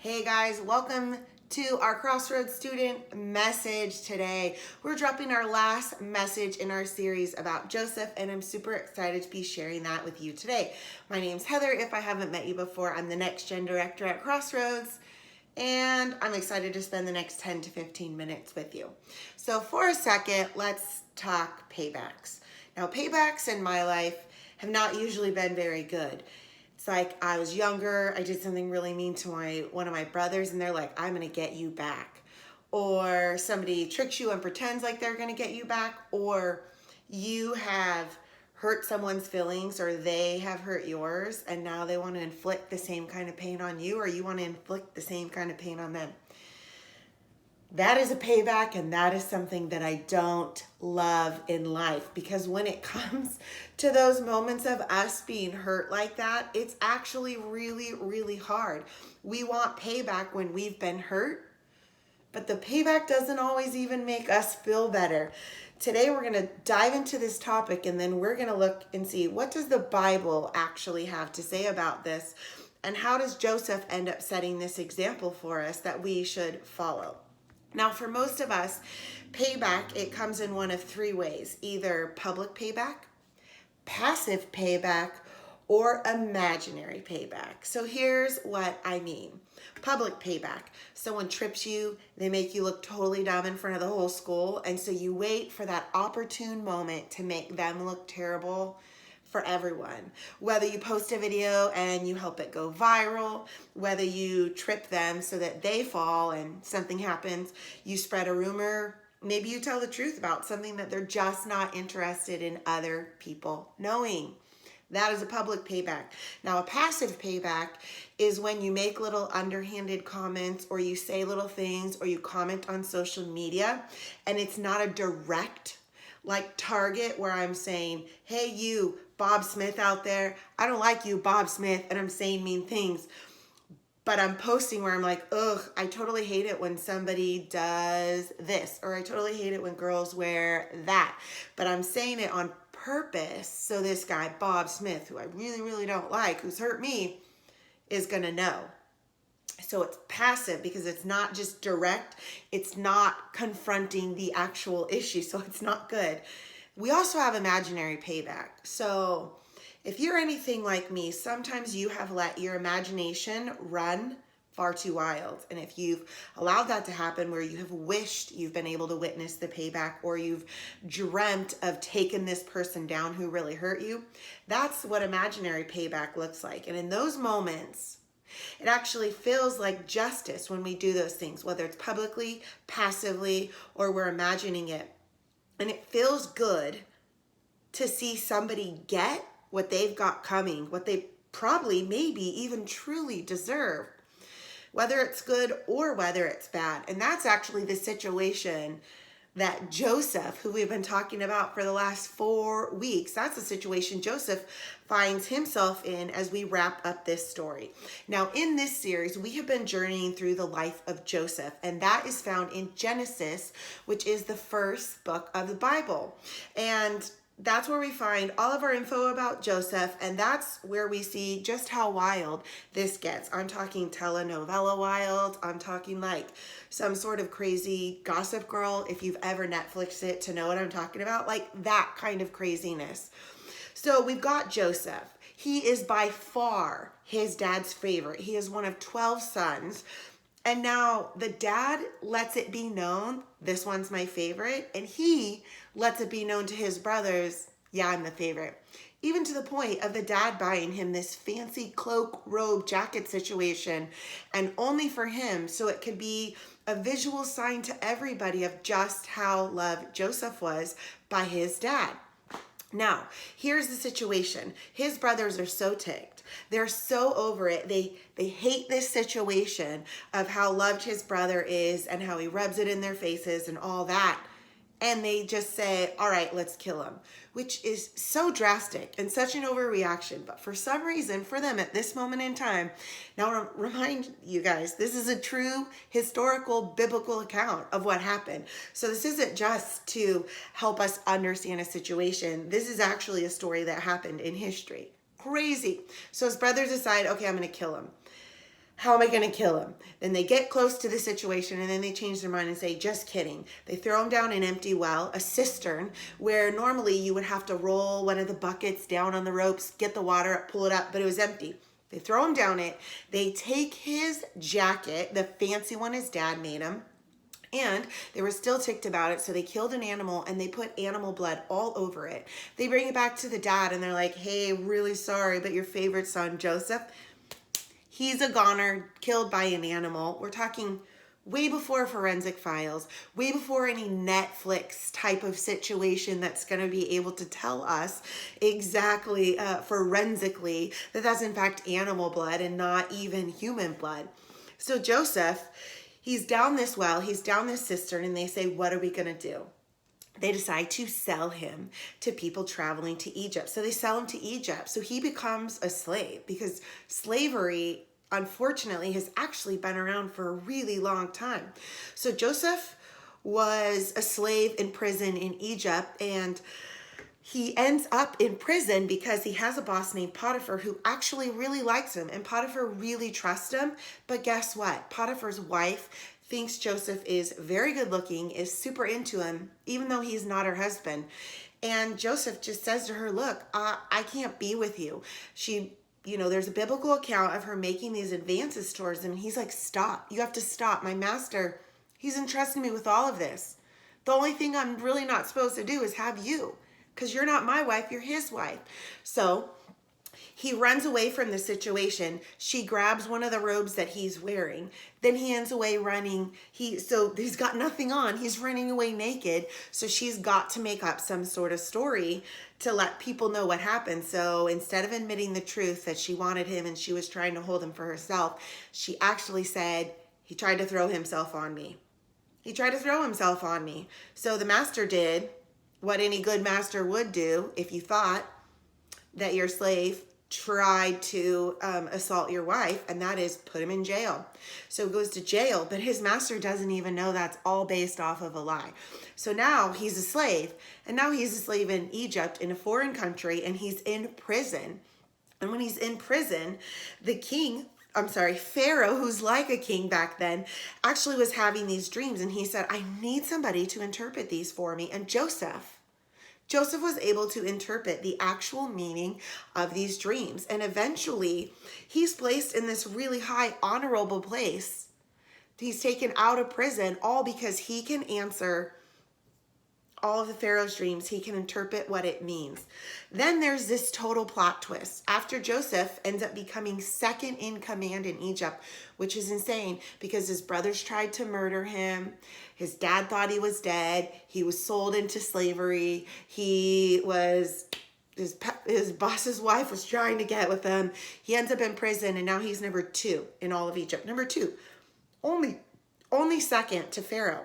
Hey guys, welcome to our Crossroads student message today. We're dropping our last message in our series about Joseph, and I'm super excited to be sharing that with you today. My name's Heather. If I haven't met you before, I'm the Next Gen Director at Crossroads, and I'm excited to spend the next 10 to 15 minutes with you. So for a second, let's talk paybacks. Now, paybacks in my life have not usually been very good. It's like I was younger, I did something really mean to one of my brothers, and they're like, I'm gonna get you back. Or somebody tricks you and pretends like they're gonna get you back, or you have hurt someone's feelings or they have hurt yours, and now they want to inflict the same kind of pain on you, or you want to inflict the same kind of pain on them. That is a payback, and that is something that I don't love in life, because when it comes to those moments of us being hurt like that, it's actually really, really hard. We want payback when we've been hurt, but the payback doesn't always even make us feel better. Today we're going to dive into this topic, and then we're going to look and see, what does the Bible actually have to say about this, and how does Joseph end up setting this example for us that we should follow. Now, for most of us, payback, it comes in one of three ways: either public payback, passive payback, or imaginary payback. So here's what I mean. Public payback: someone trips you, they make you look totally dumb in front of the whole school, and so you wait for that opportune moment to make them look terrible for everyone. Whether you post a video and you help it go viral, whether you trip them so that they fall and something happens, you spread a rumor, maybe you tell the truth about something that they're just not interested in other people knowing. That is a public payback. Now, a passive payback is when you make little underhanded comments, or you say little things, or you comment on social media, and it's not a direct, like Target, where I'm saying, hey, you, Bob Smith out there, I don't like you, Bob Smith, and I'm saying mean things. But I'm posting where I'm like, ugh, I totally hate it when somebody does this, or I totally hate it when girls wear that. But I'm saying it on purpose so this guy, Bob Smith, who I really, really don't like, who's hurt me, is gonna know. So it's passive because it's not just direct, it's not confronting the actual issue, so it's not good. We also have imaginary payback. So if you're anything like me, sometimes you have let your imagination run far too wild. And if you've allowed that to happen, where you have wished you've been able to witness the payback, or you've dreamt of taking this person down who really hurt you, that's what imaginary payback looks like. And in those moments, it actually feels like justice when we do those things, whether it's publicly, passively, or we're imagining it. And it feels good to see somebody get what they've got coming, what they probably, maybe even truly deserve, whether it's good or whether it's bad. And that's actually the situation that Joseph, who we've been talking about for the last 4 weeks, that's the situation Joseph finds himself in as we wrap up this story. Now, in this series, we have been journeying through the life of Joseph, and that is found in Genesis, which is the first book of the Bible. And that's where we find all of our info about Joseph, and that's where we see just how wild this gets. I'm talking telenovela wild. I'm talking like some sort of crazy Gossip Girl, if you've ever Netflixed it to know what I'm talking about, like that kind of craziness. So we've got Joseph. He is by far his dad's favorite. He is one of 12 sons. And now the dad lets it be known, this one's my favorite, and he lets it be known to his brothers, yeah, I'm the favorite. Even to the point of the dad buying him this fancy cloak, robe, jacket situation, and only for him, so it could be a visual sign to everybody of just how loved Joseph was by his dad. Now, here's the situation. His brothers are so ticked. They're so over it. They hate this situation of how loved his brother is and how he rubs it in their faces and all that. And they just say, all right, let's kill him, which is so drastic and such an overreaction. But for some reason, for them at this moment in time, now I remind you guys, this is a true historical biblical account of what happened. So this isn't just to help us understand a situation. This is actually a story that happened in history. Crazy. So his brothers decide, okay, I'm going to kill him. How am I going to kill him? Then they get close to the situation and then they change their mind and say, just kidding. They throw him down an empty well, a cistern, where normally you would have to roll one of the buckets down on the ropes, get the water up, pull it up, but it was empty. They throw him down it. They take his jacket, the fancy one his dad made him, and they were still ticked about it, so they killed an animal and they put animal blood all over it. They bring it back to the dad and they're like, hey, really sorry, but your favorite son, Joseph, he's a goner, killed by an animal. We're talking way before Forensic Files, way before any Netflix type of situation that's going to be able to tell us exactly forensically that that's in fact animal blood and not even human blood. So Joseph, he's down this well, he's down this cistern, and they say, what are we going to do? They decide to sell him to people traveling to Egypt. So they sell him to Egypt. So he becomes a slave because slavery, unfortunately, has actually been around for a really long time. So Joseph was a slave in prison in Egypt, and he ends up in prison because he has a boss named Potiphar who actually really likes him, and Potiphar really trusts him. But guess what? Potiphar's wife thinks Joseph is very good looking, is super into him, even though he's not her husband. And Joseph just says to her, look, I can't be with you. There's a biblical account of her making these advances towards him. And he's like, stop. You have to stop. My master, he's entrusted me with all of this. The only thing I'm really not supposed to do is have you, because you're not my wife, you're his wife. So he runs away from the situation. She grabs one of the robes that he's wearing. Then he ends away running. He's got nothing on. He's running away naked. So she's got to make up some sort of story to let people know what happened. So instead of admitting the truth that she wanted him and she was trying to hold him for herself, she actually said, he tried to throw himself on me. He tried to throw himself on me. So the master did what any good master would do if you thought that your slave tried to assault your wife, and that is put him in jail. So he goes to jail, but his master doesn't even know that's all based off of a lie. So now he's a slave, and now he's a slave in Egypt, in a foreign country, and he's in prison. And when he's in prison, Pharaoh, who's like a king back then, actually was having these dreams, and he said, I need somebody to interpret these for me. And Joseph was able to interpret the actual meaning of these dreams. And eventually, he's placed in this really high, honorable place. He's taken out of prison, all because he can answer all of the Pharaoh's dreams. He can interpret what it means. Then there's this total plot twist. After Joseph ends up becoming second in command in Egypt, which is insane because his brothers tried to murder him. His dad thought he was dead. He was sold into slavery. His boss's wife was trying to get with him. He ends up in prison, and now he's number 2 in all of Egypt. Number 2, only second to Pharaoh.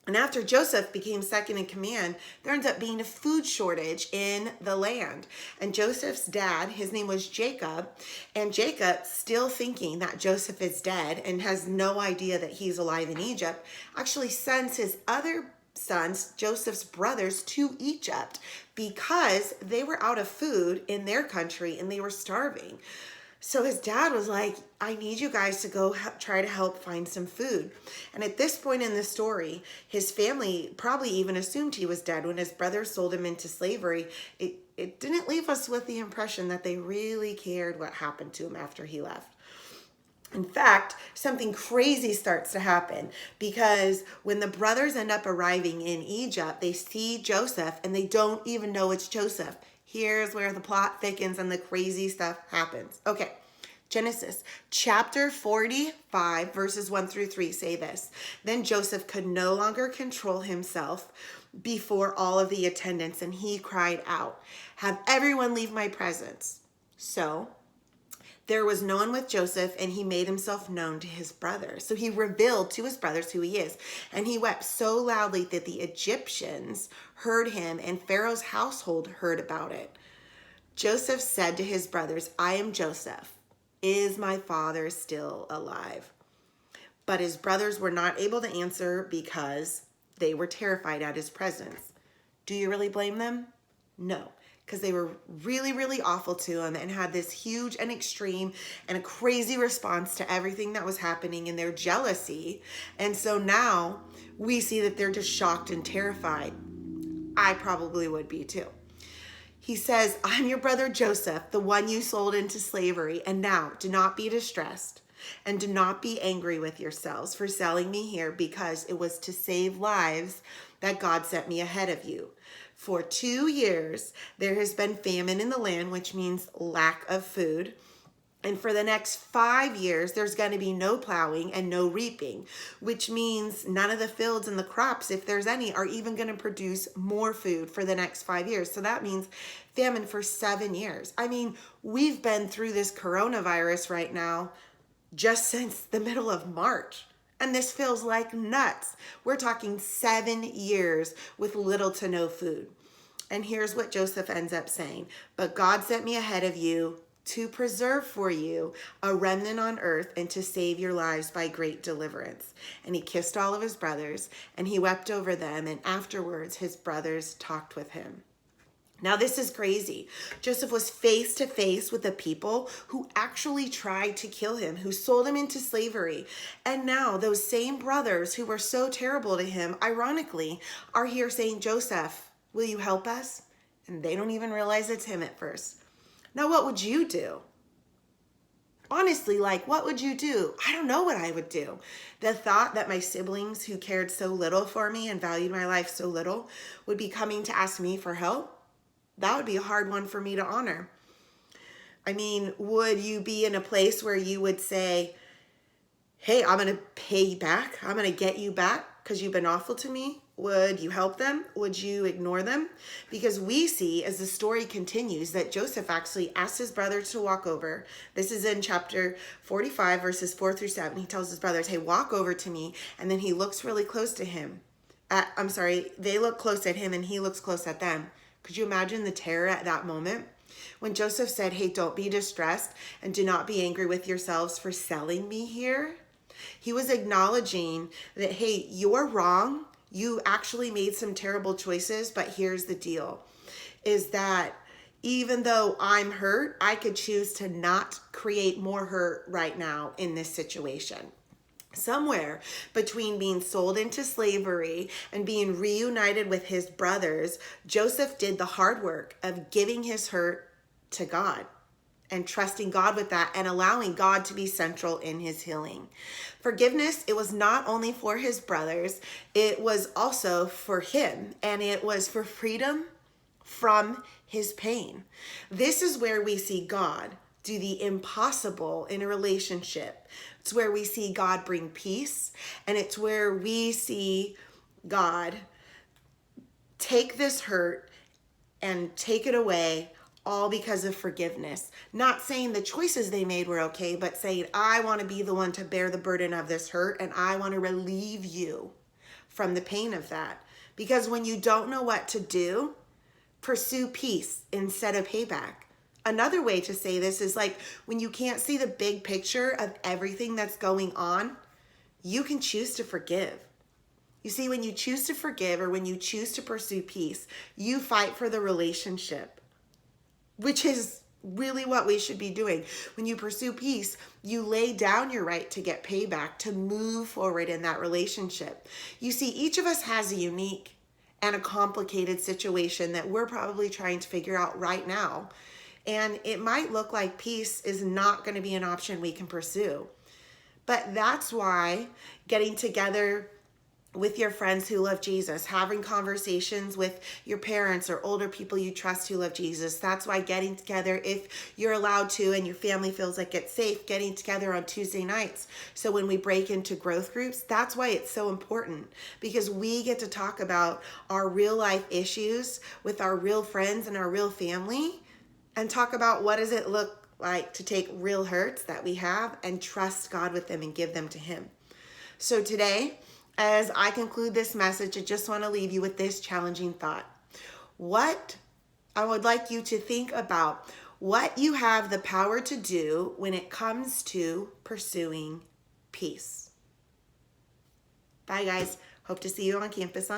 And after Joseph became second in command, there ends up being a food shortage in the land. And Joseph's dad, his name was Jacob, and Jacob, still thinking that Joseph is dead and has no idea that he's alive in Egypt, actually sends his other sons, Joseph's brothers, to Egypt because they were out of food in their country and they were starving. So his dad was like, I need you guys to go try to help find some food. And at this point in the story, his family probably even assumed he was dead when his brothers sold him into slavery. It didn't leave us with the impression that they really cared what happened to him after he left. In fact, something crazy starts to happen because when the brothers end up arriving in Egypt, they see Joseph and they don't even know it's Joseph. Here's where the plot thickens and the crazy stuff happens. Okay, Genesis chapter 45, verses 1-3 say this. Then Joseph could no longer control himself before all of the attendants, and he cried out, have everyone leave my presence. So there was no one with Joseph, and he made himself known to his brothers. So he revealed to his brothers who he is. And he wept so loudly that the Egyptians heard him, and Pharaoh's household heard about it. Joseph said to his brothers, I am Joseph. Is my father still alive? But his brothers were not able to answer because they were terrified at his presence. Do you really blame them? No. because they were really, really awful to him and had this huge and extreme and a crazy response to everything that was happening in their jealousy. And so now we see that they're just shocked and terrified. I probably would be too. He says, I'm your brother Joseph, the one you sold into slavery. And now do not be distressed and do not be angry with yourselves for selling me here, because it was to save lives that God sent me ahead of you. For 2 years, there has been famine in the land, which means lack of food. And for the next 5 years, there's going to be no plowing and no reaping, which means none of the fields and the crops, if there's any, are even going to produce more food for the next 5 years. So that means famine for 7 years. I mean, we've been through this coronavirus right now just since the middle of March. And this feels like nuts. We're talking 7 years with little to no food. And here's what Joseph ends up saying. But God sent me ahead of you to preserve for you a remnant on earth and to save your lives by great deliverance. And he kissed all of his brothers and he wept over them. And afterwards, his brothers talked with him. Now, this is crazy. Joseph was face to face with the people who actually tried to kill him, who sold him into slavery. And now those same brothers who were so terrible to him, ironically, are here saying, Joseph, will you help us? And they don't even realize it's him at first. Now, what would you do? Honestly, what would you do? I don't know what I would do. The thought that my siblings who cared so little for me and valued my life so little would be coming to ask me for help, that would be a hard one for me to honor. I mean, would you be in a place where you would say, hey, I'm going to pay you back. I'm going to get you back because you've been awful to me? Would you help them? Would you ignore them? Because we see as the story continues that Joseph actually asked his brothers to walk over. This is in chapter 45, verses 4-7. He tells his brothers, hey, walk over to me. And then he looks really close to him. They look close at him and he looks close at them. Could you imagine the terror at that moment? When Joseph said, hey, don't be distressed and do not be angry with yourselves for selling me here. He was acknowledging that, hey, you're wrong. You actually made some terrible choices, but here's the deal, is that even though I'm hurt, I could choose to not create more hurt right now in this situation. Somewhere between being sold into slavery and being reunited with his brothers, Joseph did the hard work of giving his hurt to God and trusting God with that and allowing God to be central in his healing. Forgiveness, it was not only for his brothers, it was also for him, and it was for freedom from his pain. This is where we see God do the impossible in a relationship. It's where we see God bring peace, and it's where we see God take this hurt and take it away, all because of forgiveness. Not saying the choices they made were okay, but saying, I want to be the one to bear the burden of this hurt, and I want to relieve you from the pain of that. Because when you don't know what to do, pursue peace instead of payback. Another way to say this is when you can't see the big picture of everything that's going on, you can choose to forgive. You see, when you choose to forgive or when you choose to pursue peace, you fight for the relationship, which is really what we should be doing. When you pursue peace, you lay down your right to get payback, to move forward in that relationship. You see, each of us has a unique and a complicated situation that we're probably trying to figure out right now. And it might look like peace is not going to be an option we can pursue. But that's why getting together with your friends who love Jesus, having conversations with your parents or older people you trust who love Jesus. That's why getting together, if you're allowed to and your family feels like it's safe, getting together on Tuesday nights. So when we break into growth groups, that's why it's so important, because we get to talk about our real life issues with our real friends and our real family, and talk about what does it look like to take real hurts that we have and trust God with them and give them to him. So today, as I conclude this message, I just want to leave you with this challenging thought. What I would like you to think about what you have the power to do when it comes to pursuing peace. Bye, guys. Hope to see you on campus on